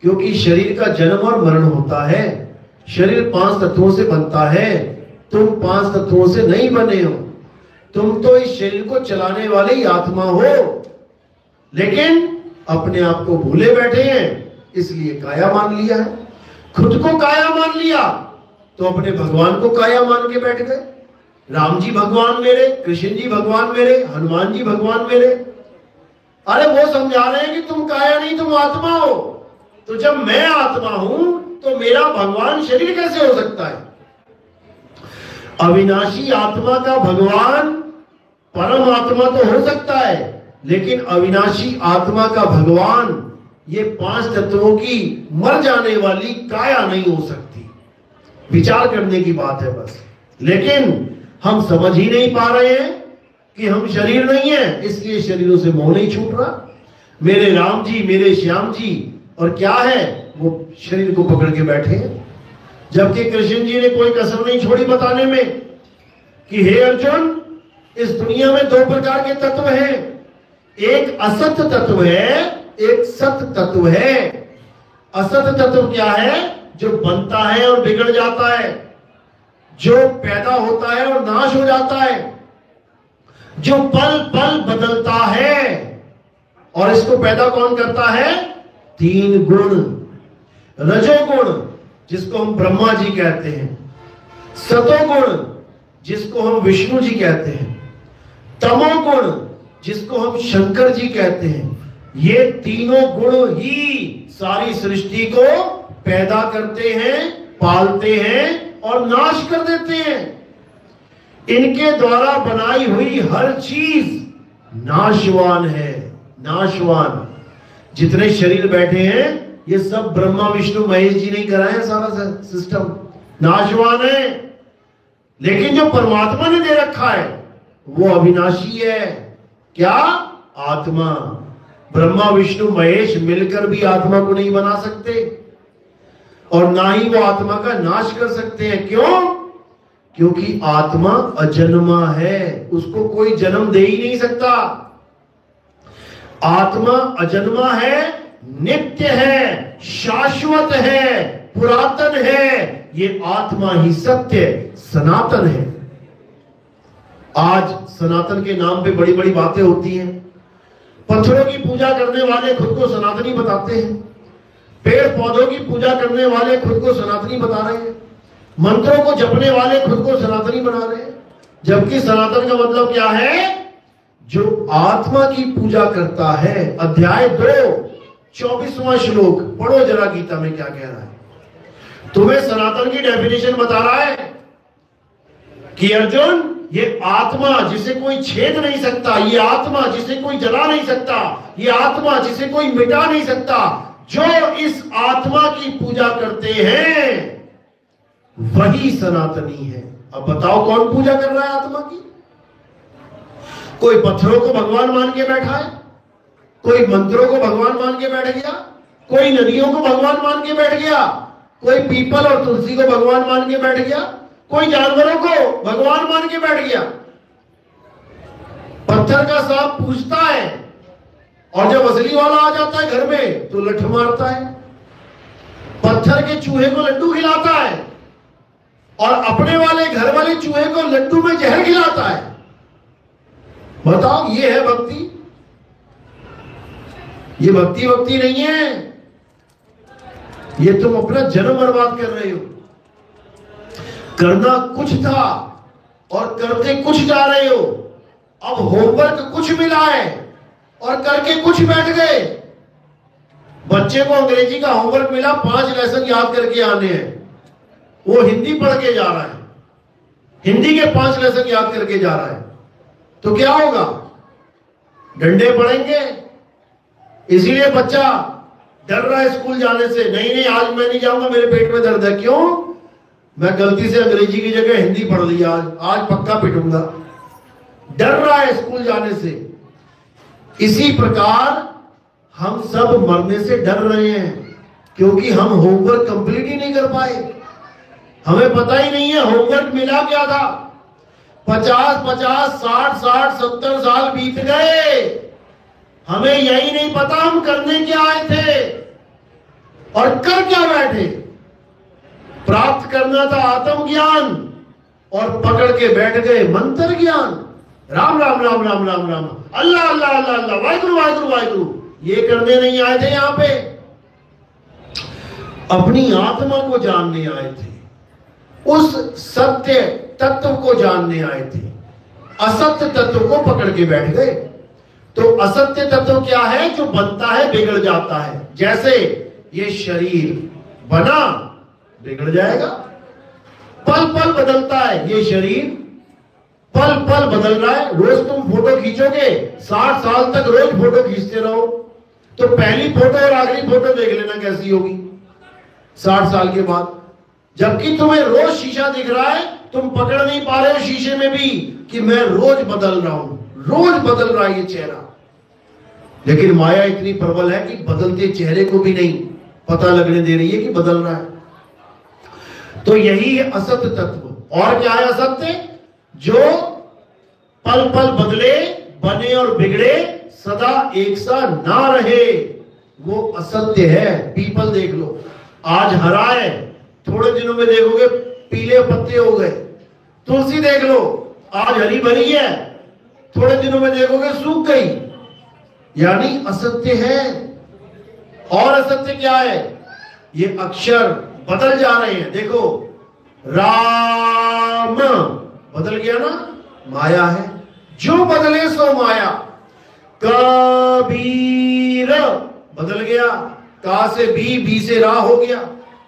क्योंकि शरीर का जन्म और मरण होता है। शरीर 5 तत्वों से बनता है, तुम 5 तत्वों से नहीं बने हो। तुम तो इस शरीर को चलाने वाले ही आत्मा हो, लेकिन अपने आप को भूले बैठे हैं, इसलिए काया मान लिया है। खुद को काया मान लिया तो अपने भगवान को काया मान के बैठ गए। राम जी भगवान मेरे, कृष्ण जी भगवान मेरे, हनुमान जी भगवान मेरे। अरे वो समझा रहे हैं कि तुम काया नहीं, तुम आत्मा हो। तो जब मैं आत्मा हूं तो मेरा भगवान शरीर कैसे हो सकता है? अविनाशी आत्मा का भगवान परम आत्मा तो हो सकता है, लेकिन अविनाशी आत्मा का भगवान ये 5 तत्वों की मर जाने वाली काया नहीं हो सकती। विचार करने की बात है बस। लेकिन हम समझ ही नहीं पा रहे हैं कि हम शरीर नहीं है, इसलिए शरीरों से मोह नहीं छूट रहा। मेरे राम जी, मेरे श्याम जी, और क्या है वो शरीर को पकड़ के बैठे हैं। जबकि कृष्ण जी ने कोई कसर नहीं छोड़ी बताने में कि हे अर्जुन, इस दुनिया में 2 प्रकार के तत्व हैं, एक असत तत्व है, एक सत तत्व है। असत तत्व क्या है? जो बनता है और बिगड़ जाता है, जो पैदा होता है और नाश हो जाता है, जो पल पल बदलता है। और इसको पैदा कौन करता है? 3 गुण। रजोगुण जिसको हम ब्रह्मा जी कहते हैं, सतोगुण जिसको हम विष्णु जी कहते हैं, तमोगुण जिसको हम शंकर जी कहते हैं। ये तीनों गुण ही सारी सृष्टि को पैदा करते हैं, पालते हैं और नाश कर देते हैं। इनके द्वारा बनाई हुई हर चीज नाशवान है, नाशवान। जितने शरीर बैठे हैं ये सब ब्रह्मा विष्णु महेश जी नहीं कराए, सारा सिस्टम नाशवान है। लेकिन जो परमात्मा ने दे रखा है वो अविनाशी है। क्या? आत्मा। ब्रह्मा विष्णु महेश मिलकर भी आत्मा को नहीं बना सकते, और ना ही वो आत्मा का नाश कर सकते हैं। क्यों? क्योंकि आत्मा अजन्मा है, उसको कोई जन्म दे ही नहीं सकता। आत्मा अजन्मा है, नित्य है, शाश्वत है, पुरातन है। ये आत्मा ही सत्य सनातन है। आज सनातन के नाम पे बड़ी बड़ी बातें होती हैं। पत्थरों की पूजा करने वाले खुद को सनातनी बताते हैं, पेड़ पौधों की पूजा करने वाले खुद को सनातनी बता रहे हैं, मंत्रों को जपने वाले खुद को सनातनी बना रहे हैं। जबकि सनातन का मतलब क्या है? जो आत्मा की पूजा करता है। अध्याय 2 24वां श्लोक पढ़ो जरा, गीता में क्या कह रहा है। तुम्हें सनातन की डेफिनेशन बता रहा है कि अर्जुन, ये आत्मा जिसे कोई छेद नहीं सकता, ये आत्मा जिसे कोई जला नहीं सकता, ये आत्मा जिसे कोई मिटा नहीं सकता, जो इस आत्मा की पूजा करते हैं वही सनातनी है। अब बताओ कौन पूजा कर रहा है आत्मा की? कोई पत्थरों को भगवान मान के बैठा है, कोई मंत्रों को भगवान मान के बैठ गया, कोई नदियों को भगवान मान के बैठ गया, कोई पीपल और तुलसी को भगवान मान के बैठ गया, कोई जानवरों को भगवान मान के बैठ गया। पत्थर का सांप पूछता है, और जब असली वाला आ जाता है घर में तो लठ मारता है। पत्थर के चूहे को लड्डू खिलाता है, और अपने वाले घर वाले चूहे को लड्डू में जहर खिलाता है। बताओ, ये है भक्ति? ये भक्ति भक्ति नहीं है, ये तुम अपना जन्म बर्बाद कर रहे हो। करना कुछ था और करते कुछ जा रहे हो। अब होमवर्क कुछ मिला है और करके कुछ बैठ गए। बच्चे को अंग्रेजी का होमवर्क मिला, 5 लेसन याद करके आने हैं, वो हिंदी पढ़ के जा रहा है, हिंदी के 5 लेसन याद करके जा रहा है। तो क्या होगा? डंडे पड़ेंगे। इसीलिए बच्चा डर रहा है स्कूल जाने से। नहीं नहीं, आज मैं नहीं जाऊंगा, मेरे पेट में दर्द है। क्यों? मैं गलती से अंग्रेजी की जगह हिंदी पढ़ लिया, आज पक्का पिटूंगा। डर रहा है स्कूल जाने से। इसी प्रकार हम सब मरने से डर रहे हैं, क्योंकि हम होमवर्क कंप्लीट ही नहीं कर पाए। हमें पता ही नहीं है होमवर्क मिला क्या था। 50 50 60 60 70 साल बीत गए, हमें यही नहीं पता हम करने क्या आए थे। और कर क्या बैठे? प्राप्त करना था आत्मज्ञान और पकड़ के बैठ गए मंत्र ज्ञान। राम राम राम राम राम राम, अल्लाह अल्लाह अल्लाह अल्लाह, वाहिगुरु वाहिगुरु वाहिगुरु। ये करने नहीं आए थे यहां पे, अपनी आत्मा को जानने आए थे, उस सत्य तत्व को जानने आए थे। असत्य तत्व को पकड़ के बैठ गए। तो असत्य तत्व क्या है? जो बनता है बिगड़ जाता है। जैसे ये शरीर बना, बिगड़ जाएगा, पल पल बदलता है। ये शरीर पल पल बदल रहा है। रोज तुम फोटो खींचोगे, 60 साल तक रोज फोटो खींचते रहो, तो पहली फोटो और आखिरी फोटो देख लेना कैसी होगी 60 साल के बाद। जबकि तुम्हें रोज शीशा दिख रहा है, तुम पकड़ नहीं पा रहे हो शीशे में भी कि मैं रोज बदल रहा हूं, रोज बदल रहा है ये चेहरा। लेकिन माया इतनी प्रबल है कि बदलते चेहरे को भी नहीं पता लगने दे रही है कि बदल रहा है। तो यही है असत्य तत्व। और क्या है असत्य? जो पल पल बदले, बने और बिगड़े, सदा एक सा ना रहे, वो असत्य है। पीपल देख लो, आज हरा है, थोड़े दिनों में देखोगे पीले पत्ते हो गए। तुलसी देख लो, आज हरी भरी है, थोड़े दिनों में देखोगे सूख गई। यानी असत्य है। और असत्य क्या है? ये अक्षर बदल जा रहे हैं। देखो, राम बदल गया ना, माया है। जो बदले सो माया। कबीर बदल गया, का से बी से रा हो गया,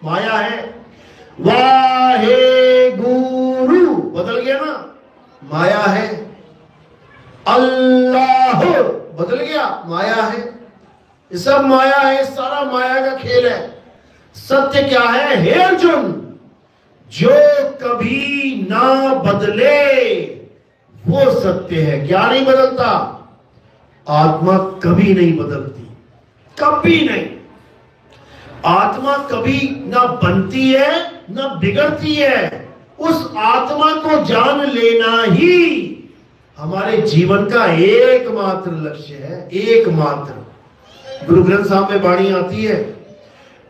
माया है। वाहे गुरु बदल गया ना, माया है। अल्लाह बदल गया, माया है। ये सब माया है, सारा माया का खेल है। सत्य क्या है? हे अर्जुन, जो कभी ना बदले वो सत्य है। क्या नहीं बदलता? आत्मा कभी नहीं बदलती, कभी नहीं। आत्मा कभी ना बनती है ना बिगड़ती है। उस आत्मा को जान लेना ही हमारे जीवन का एकमात्र लक्ष्य है, एकमात्र। गुरु ग्रंथ साहब में वाणी आती है,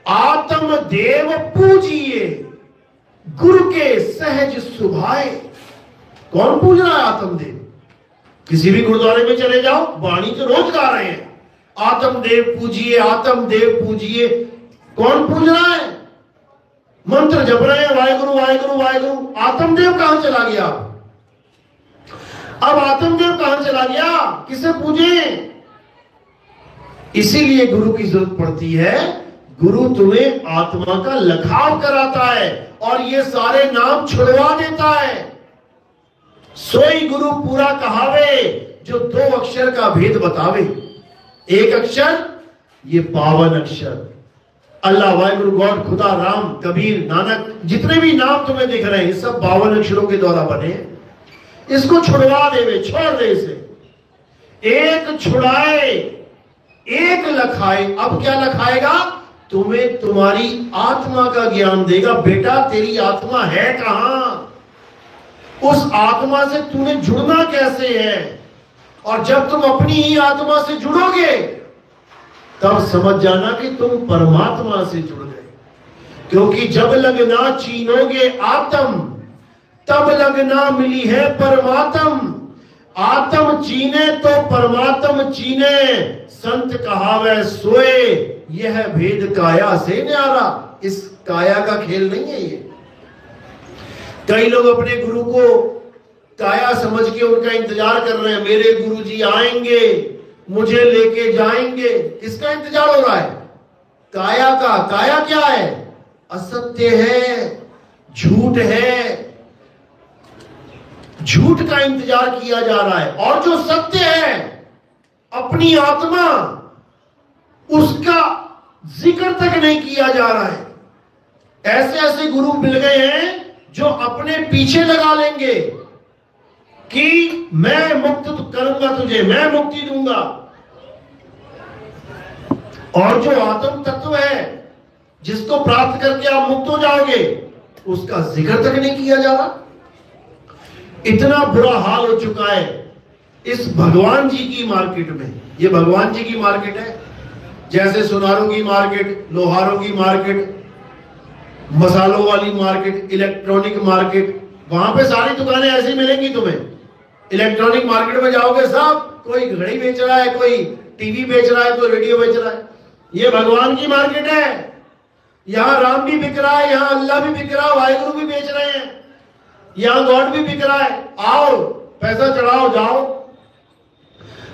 आत्म देव पूजिए गुरु के सहज सुभाए। कौन पूज रहा है आत्मदेव? किसी भी गुरुद्वारे में चले जाओ, वाणी तो रोज गा रहे हैं, आत्मदेव पूजिए, आत्मदेव पूजिए। कौन पूज रहा है? मंत्र जप रहे हैं, वाहेगुरु वाहेगुरु वाहेगुरु। आत्मदेव कहां चला गया? अब आत्मदेव कहां चला गया? किसे पूजे? इसीलिए गुरु की जरूरत पड़ती है। गुरु तुम्हें आत्मा का लखाव कराता है और ये सारे नाम छुड़वा देता है। सोई गुरु पूरा कहावे, जो 2 अक्षर का भेद बतावे। एक अक्षर, ये पावन अक्षर अल्लाह, वाहिगुरु, गॉड, खुदा, राम, कबीर, नानक, जितने भी नाम तुम्हें दिख रहे हैं, ये सब 52 अक्षरों के द्वारा बने। इसको छुड़वा देवे, छोड़ दे इसे। एक छुड़ाए, एक लखाए। अब क्या लखाएगा? तुम्हें तुम्हारी आत्मा का ज्ञान देगा। बेटा, तेरी आत्मा है कहां? उस आत्मा से तूने जुड़ना कैसे है? और जब तुम अपनी ही आत्मा से जुड़ोगे, तब समझ जाना कि तुम परमात्मा से जुड़ गए। क्योंकि जब लगना चीनोगे आत्म, तब लगना मिली है परमात्म। आत्म चीने तो परमात्म चीने, संत कहावे सोए, यह भेद काया से न्यारा। इस काया का खेल नहीं है ये। कई लोग अपने गुरु को काया समझ के उनका इंतजार कर रहे हैं। मेरे गुरु जी आएंगे, मुझे लेके जाएंगे। किसका इंतजार हो रहा है? काया का। काया क्या है? असत्य है, झूठ है। झूठ का इंतजार किया जा रहा है। और जो सत्य है, अपनी आत्मा, उसका जिक्र तक नहीं किया जा रहा है। ऐसे ऐसे गुरु मिल गए हैं जो अपने पीछे लगा लेंगे कि मैं मुक्त करूंगा तुझे, मैं मुक्ति दूंगा। और जो आत्म तत्व है, जिसको प्राप्त करके आप मुक्त हो जाओगे, उसका जिक्र तक नहीं किया जा रहा। इतना बुरा हाल हो चुका है इस भगवान जी की मार्केट में। ये भगवान जी की मार्केट है। जैसे सुनारों की मार्केट, लोहारों की मार्केट, मसालों वाली मार्केट, इलेक्ट्रॉनिक मार्केट, वहां पे सारी दुकानें ऐसी मिलेंगी तुम्हें। इलेक्ट्रॉनिक मार्केट में जाओगे, सब कोई घड़ी बेच रहा है, कोई टीवी बेच रहा है, कोई रेडियो बेच रहा है। ये भगवान की मार्केट है। यहाँ राम भी बिक रहा है, यहाँ अल्लाह भी बिक रहा है, वाहिगुरु भी बेच रहे हैं, यहाँ गॉड भी बिक रहा है। आओ, पैसा चढ़ाओ, जाओ।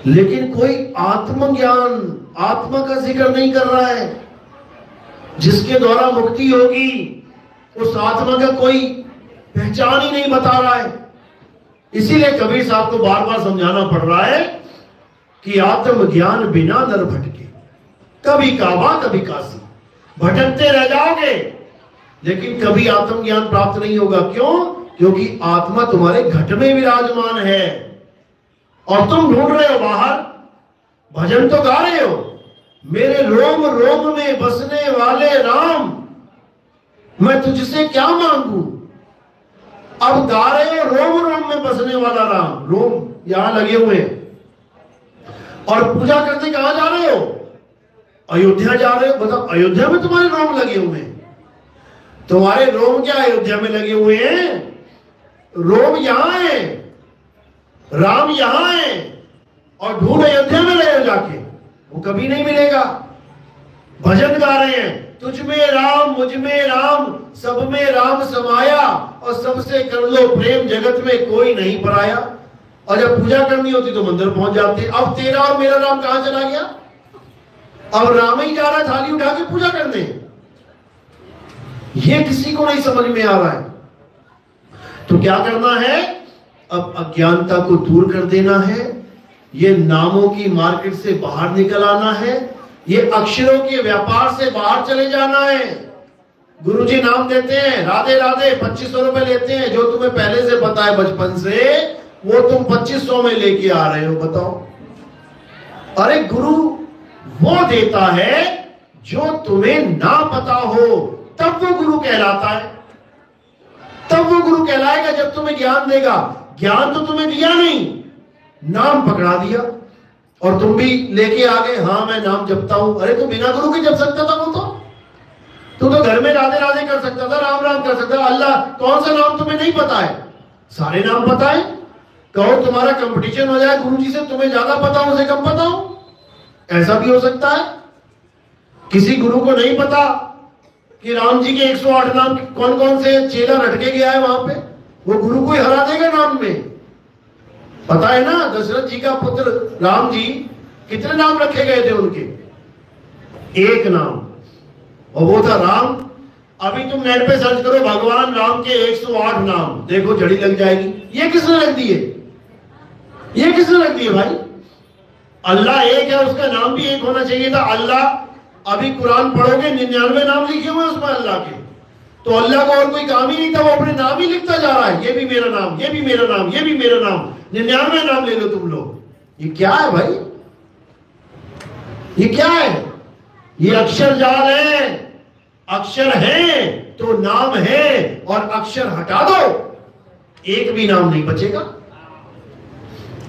लेकिन कोई आत्मज्ञान, आत्मा का जिक्र नहीं कर रहा है, जिसके द्वारा मुक्ति होगी। उस आत्मा का कोई पहचान ही नहीं बता रहा है। इसीलिए कबीर साहब को बार बार समझाना पड़ रहा है कि आत्मज्ञान बिना नर भटके, कभी काबा कभी काशी, भटकते रह जाओगे लेकिन कभी आत्मज्ञान प्राप्त नहीं होगा। क्यों? क्योंकि आत्मा तुम्हारे घट में विराजमान है और तुम ढूंढ रहे हो बाहर। भजन तो गा रहे हो, मेरे रोम रोम में बसने वाले राम, मैं तुझसे क्या मांगू। अब गा रहे हो रोम रोम में बसने वाला राम, रोम यहां लगे हुए हैं, और पूजा करते कहां जा रहे हो? अयोध्या जा रहे हो। बताओ, अयोध्या में तुम्हारे रोम लगे हुए हैं? तुम्हारे रोम क्या अयोध्या में लगे हुए हैं? रोम यहां है, राम यहां है, और ढूंढ अयोध्या में रहे हो जाके, वो कभी नहीं मिलेगा। भजन गा रहे हैं, तुझ में राम मुझ में राम, सब में राम समाया, और सबसे कर लो प्रेम, जगत में कोई नहीं पराया। और जब पूजा करनी होती तो मंदिर पहुंच जाते। अब तेरा और मेरा राम कहां चला गया? अब राम ही जा रहा है थाली उठा के पूजा करने। ये किसी को नहीं समझ में आ रहा है। तो क्या करना है? अब अज्ञानता को दूर कर देना है, ये नामों की मार्केट से बाहर निकल आना है, ये अक्षरों के व्यापार से बाहर चले जाना है। गुरुजी नाम देते हैं, राधे राधे, 2500 रुपए लेते हैं, जो तुम्हें पहले से पता है बचपन से, वो तुम 2500 में लेके आ रहे हो। बताओ। अरे गुरु वो देता है जो तुम्हें ना पता हो, तब वो गुरु कहलाता है। तब वो गुरु कहलाएगा जब तुम्हें ज्ञान देगा। ज्ञान तो तुम्हें दिया नहीं, नाम पकड़ा दिया और तुम भी लेके आ गए, हाँ मैं नाम जपता हूं। अरे तो बिना गुरु के जप सकता था वो तो घर में राधे राधे कर सकता था, राम राम कर सकता था। अल्लाह कौन सा नाम तुम्हें नहीं पता है? सारे नाम पता है। कहो तुम्हारा कंपटीशन हो जाए गुरु जी से, तुम्हें ज्यादा पता हो उसे कम पता हो, ऐसा भी हो सकता है। किसी गुरु को नहीं पता कि राम जी के 108 नाम कौन कौन से चेला रटके गया है वहां पे, वो गुरु को ही हरा देगा नाम में। पता है ना, दशरथ जी का पुत्र राम जी, कितने नाम रखे गए थे उनके? एक नाम, और वो था राम। अभी तुम नेट पे सर्च करो भगवान राम के 108 नाम, देखो जड़ी लग जाएगी। ये किसने रख दिए? ये किसने रख दिए भाई? अल्लाह एक है, उसका नाम भी एक होना चाहिए था। अल्लाह, अभी कुरान पढ़ोगे 99 नाम लिखे हुए उसमें अल्लाह के। तो अल्लाह को और कोई काम ही नहीं था, वो अपने नाम ही लिखता जा रहा है, ये भी मेरा नाम, ये भी मेरा नाम, ये भी मेरा नाम। 99 नाम ले लो तुम लोग। ये क्या है भाई? ये क्या है? ये अक्षर जाल है। अक्षर है तो नाम है, और अक्षर हटा दो एक भी नाम नहीं बचेगा।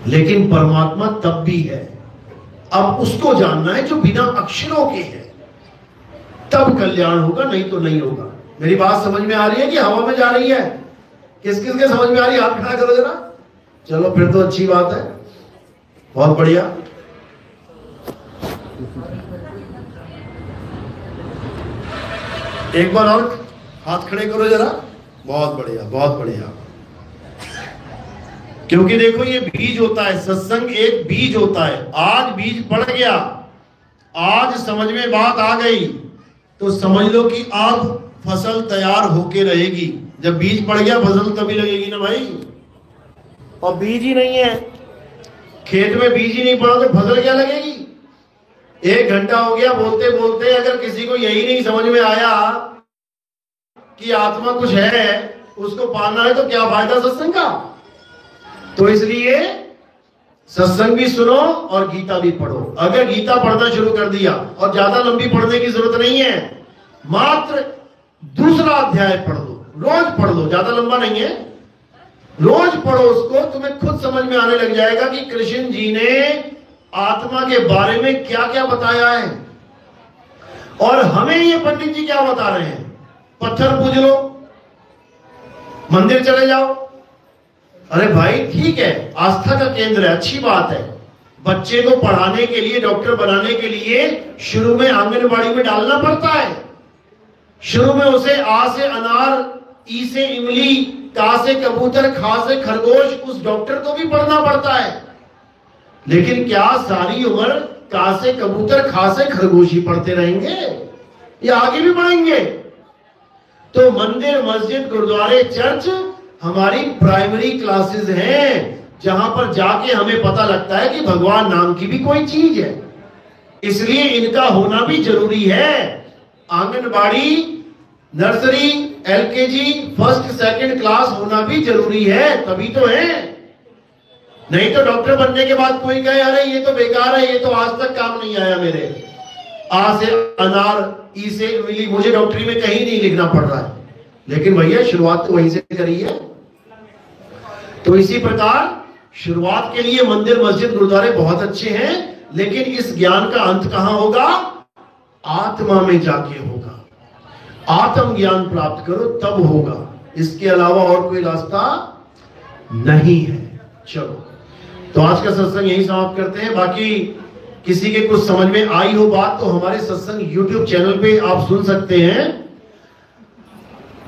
लेकिन परमात्मा तब भी है। अब उसको जानना है जो बिना अक्षरों के है, तब कल्याण होगा, नहीं तो नहीं होगा। मेरी बात समझ में आ रही है कि हवा में जा रही है? किस किस के समझ में आ रही है? हाथ खड़ा करो जरा। चलो फिर तो अच्छी बात है, बहुत बढ़िया। एक बार और हाथ खड़े करो जरा। बहुत बढ़िया, बहुत बढ़िया। क्योंकि देखो ये बीज होता है, सत्संग एक बीज होता है। आज बीज पड़ गया, आज समझ में बात आ गई, तो समझ लो कि अब फसल तैयार होके रहेगी। जब बीज पड़ गया फसल तभी लगेगी ना भाई। और बीज ही नहीं है, खेत में बीज ही नहीं पड़ा तो फसल क्या लगेगी? 1 घंटा हो गया बोलते बोलते, अगर किसी को यही नहीं समझ में आया कि आत्मा कुछ है, उसको पाना है, तो क्या फायदा सत्संग का? तो इसलिए सत्संग भी सुनो और गीता भी पढ़ो। अगर गीता पढ़ना शुरू कर दिया, और ज्यादा लंबी पढ़ने की जरूरत नहीं है, मात्र 2रा अध्याय पढ़ लो, रोज पढ़ लो, ज्यादा लंबा नहीं है, रोज पढ़ो उसको, तुम्हें खुद समझ में आने लग जाएगा कि कृष्ण जी ने आत्मा के बारे में क्या क्या बताया है। और हमें ये पंडित जी क्या बता रहे हैं, पत्थर पूज लो, मंदिर चले जाओ। अरे भाई ठीक है, आस्था का केंद्र है, अच्छी बात है। बच्चे को पढ़ाने के लिए, डॉक्टर बनाने के लिए शुरू में आंगनबाड़ी में डालना पड़ता है। शुरू में उसे आ से अनार, ई से इमली, का से कबूतर, खा से खरगोश, उस डॉक्टर को भी पढ़ना पड़ता है। लेकिन क्या सारी उम्र का से कबूतर, खा से खरगोश ही पढ़ते रहेंगे या आगे भी बढ़ेंगे? तो मंदिर, मस्जिद, गुरुद्वारे, चर्च हमारी प्राइमरी क्लासेस हैं, जहां पर जाके हमें पता लगता है कि भगवान नाम की भी कोई चीज है। इसलिए इनका होना भी जरूरी है। Anganwadi, nursery, LKG, first second class होना भी जरूरी है, तभी तो है। नहीं तो डॉक्टर बनने के बाद कोई कहे अरे ये तो बेकार है, ये तो आज तक काम नहीं आया मेरे, आ से अनार, ई से इमली, मुझे डॉक्टरी में कहीं नहीं लिखना पड़ रहा है। लेकिन भैया शुरुआत तो वहीं से करी है। तो इसी प्रकार शुरुआत के लिए मंदिर, मस्जिद, गुरुद्वारे बहुत अच्छे हैं, लेकिन इस ज्ञान का अंत कहां होगा? आत्मा में जाके होगा। आत्म ज्ञान प्राप्त करो तब होगा, इसके अलावा और कोई रास्ता नहीं है। चलो, तो आज का सत्संग यही समाप्त करते हैं। बाकी किसी के कुछ समझ में आई हो बात तो हमारे सत्संग YouTube चैनल पे आप सुन सकते हैं।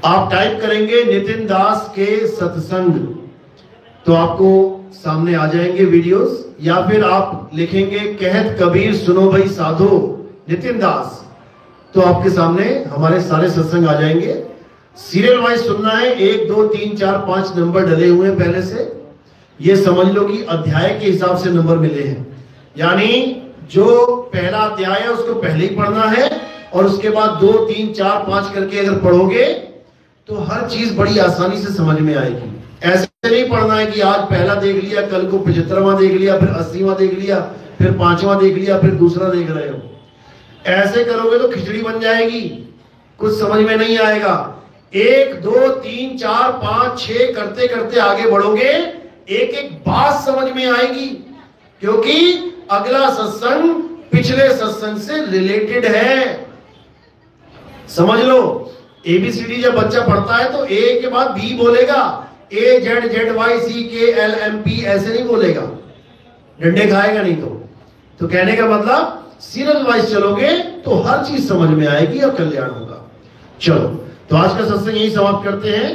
आप टाइप करेंगे नितिन दास के सत्संग तो आपको सामने आ जाएंगे वीडियोस, या फिर आप लिखेंगे कहत कबीर सुनो भाई साधो नितिन दास, तो आपके सामने हमारे सारे सत्संग आ जाएंगे। सीरियल वाइज सुनना है, 1 2 3 4 5 नंबर डले हुए हैं पहले से। ये समझ लो कि अध्याय के हिसाब से नंबर मिले हैं, यानी जो पहला अध्याय है उसको पहले ही पढ़ना है, और उसके बाद 2 3 4 5 करके अगर पढ़ोगे तो हर चीज बड़ी आसानी से समझ में आएगी। ऐसे नहीं पढ़ना है कि आज पहला देख लिया, कल को 75वां देख लिया, फिर 80वां देख लिया, फिर 5वां देख लिया, फिर दूसरा देख रहे हो। ऐसे करोगे तो खिचड़ी बन जाएगी, कुछ समझ में नहीं आएगा। 1 2 3 4 5 6 करते करते आगे बढ़ोगे, एक एक बात समझ में आएगी, क्योंकि अगला सत्संग पिछले सत्संग से रिलेटेड है। समझ लो, एबीसीडी जब बच्चा पढ़ता है तो ए के बाद बी बोलेगा, ए जेड जेड वाई सी के एल एम पी, ऐसे नहीं बोलेगा, डंडे खाएगा नहीं। तो कहने का मतलब सीरियल वाइज चलोगे तो हर चीज समझ में आएगी और कल्याण होगा। चलो, तो आज का सत्संग यही समाप्त करते हैं।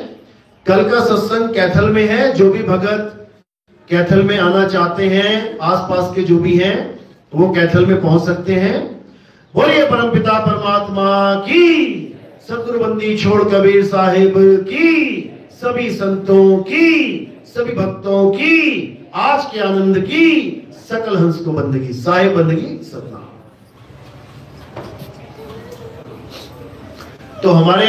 कल का सत्संग कैथल में है। जो भी भगत कैथल में आना चाहते हैं, आसपास के जो भी हैं, वो कैथल में पहुंच सकते हैं। बोलिए परमपिता परमात्मा की, सतगुरु बंदी छोड़ कबीर साहिब की, सभी संतों की, सभी भक्तों की, आज के आनंद की, सकल हंस को बंदगी, साहिब बंदगी सतना। तो हमारे